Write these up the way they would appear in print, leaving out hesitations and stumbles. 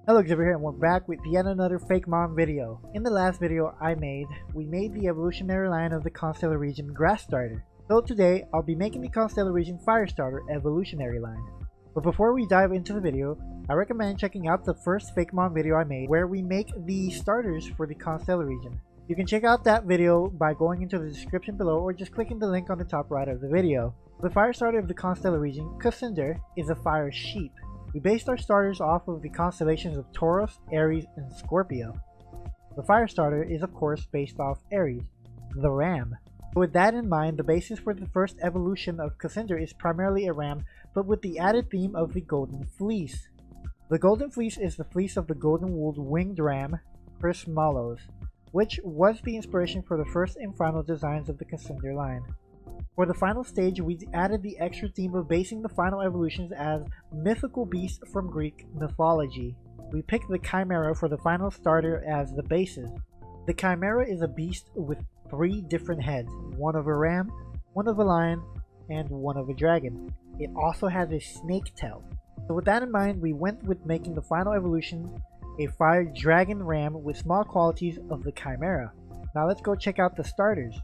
Hello, Xavier here, and we're back with yet another fakemon video. In the last video we made the evolutionary line of the Constella region grass starter. So today, I'll be making the Constella region fire starter evolutionary line. But before we dive into the video, I recommend checking out the first fakemon video I made where we make the starters for the Constella region. You can check out that video by going into the description below or just clicking the link on the top right of the video. The fire starter of the Constella region, Shosear, is a fire sheep. We based our starters off of the constellations of Taurus, Aries, and Scorpio. The fire starter is of course based off Aries, the ram. With that in mind, the basis for the first evolution of Shosear is primarily a ram, but with the added theme of the golden fleece. The golden fleece is the fleece of the golden-wooled winged ram, Chrysmaries, which was the inspiration for the first and final designs of the Shosear line. For the final stage, we added the extra theme of basing the final evolutions as mythical beasts from Greek mythology. We picked the Chimera for the final starter as the basis. The Chimera is a beast with 3 different heads, one of a ram, one of a lion, and one of a dragon. It also has a snake tail. So with that in mind, we went with making the final evolution a fire dragon ram with small qualities of the Chimera. Now let's go check out the starters.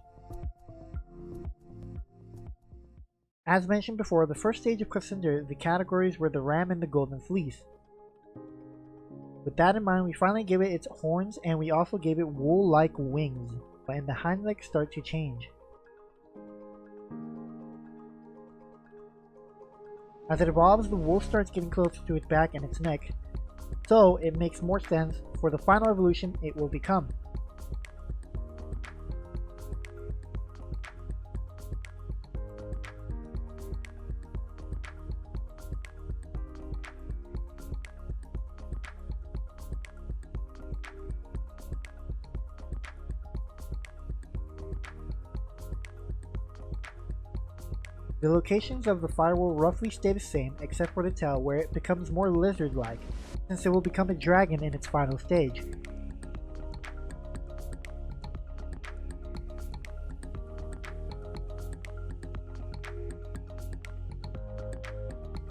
As mentioned before, the first stage of Shosear, the categories were the ram and the golden fleece. With that in mind, we finally gave it its horns and we also gave it wool-like wings, and the hind legs start to change. As it evolves, the wool starts getting closer to its back and its neck, so it makes more sense for the final evolution it will become. The locations of the fire will roughly stay the same except for the tail, where it becomes more lizard-like, since it will become a dragon in its final stage.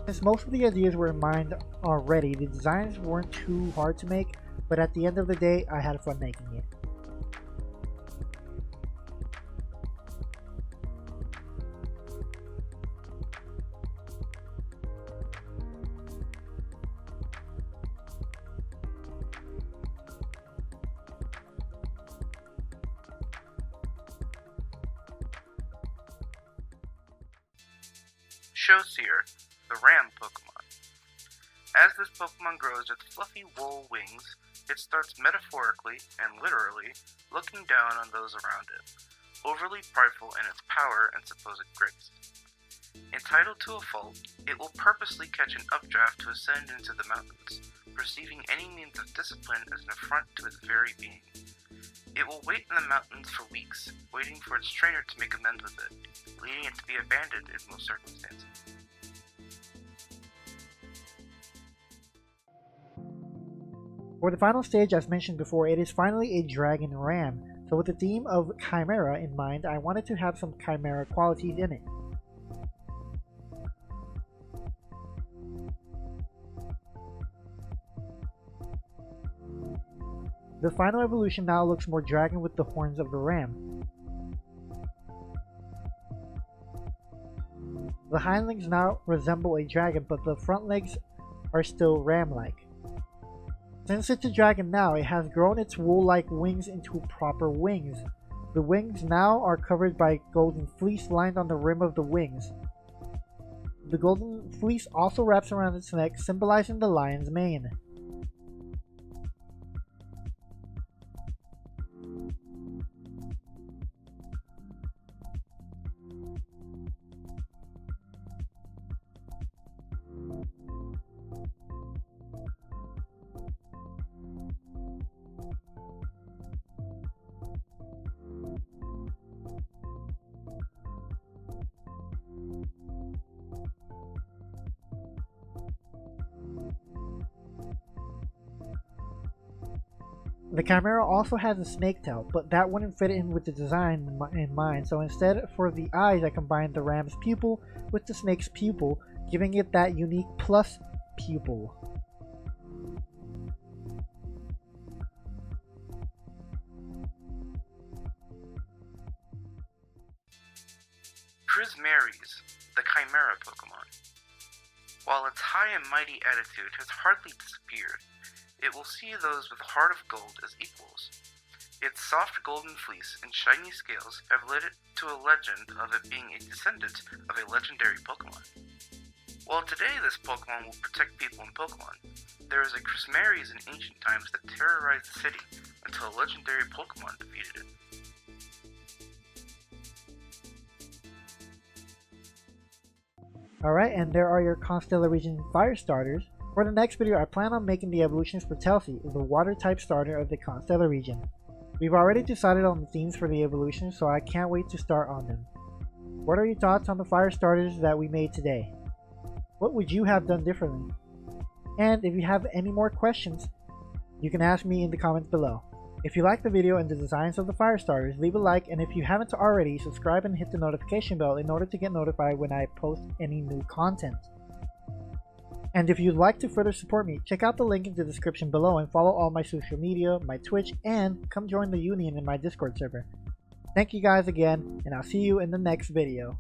Since most of the ideas were in mind already, the designs weren't too hard to make, but at the end of the day, I had fun making it. Shosear, the ram Pokemon. As this Pokemon grows with fluffy wool wings, it starts metaphorically and literally looking down on those around it, overly prideful in its power and supposed grace. Entitled to a fault, it will purposely catch an updraft to ascend into the mountains, perceiving any means of discipline as an affront to its very being. It will wait in the mountains for weeks, waiting for its trainer to make amends with it, leading it to be abandoned in most circumstances. For the final stage, as mentioned before, it is finally a dragon ram. So with the theme of Chimera in mind, I wanted to have some Chimera qualities in it. The final evolution now looks more dragon with the horns of the ram. The hind legs now resemble a dragon, but the front legs are still ram-like. Since it's a dragon now, it has grown its wool-like wings into proper wings. The wings now are covered by golden fleece lined on the rim of the wings. The golden fleece also wraps around its neck, symbolizing the lion's mane. The Chimera also has a snake tail, but that wouldn't fit in with the design in mind, so instead for the eyes I combined the ram's pupil with the snake's pupil, giving it that unique plus pupil. Chrysmaries, the Chimera Pokemon. While its high and mighty attitude has hardly disappeared, it will see those with Heart of Gold as equals. Its soft golden fleece and shiny scales have led it to a legend of it being a descendant of a legendary Pokemon. While today this Pokemon will protect people in Pokemon, there is a Chrysmaries in ancient times that terrorized the city until a legendary Pokemon defeated it. Alright, and there are your Constella region fire starters. For the next video, I plan on making the evolutions for Telsi, the water type starter of the Constella region. We've already decided on the themes for the evolution, so I can't wait to start on them. What are your thoughts on the fire starters that we made today? What would you have done differently? And if you have any more questions, you can ask me in the comments below. If you like the video and the designs of the fire starters, leave a like, and if you haven't already, subscribe and hit the notification bell in order to get notified when I post any new content. And if you'd like to further support me, check out the link in the description below and follow all my social media, my Twitch, and come join the Union in my Discord server. Thank you guys again, and I'll see you in the next video.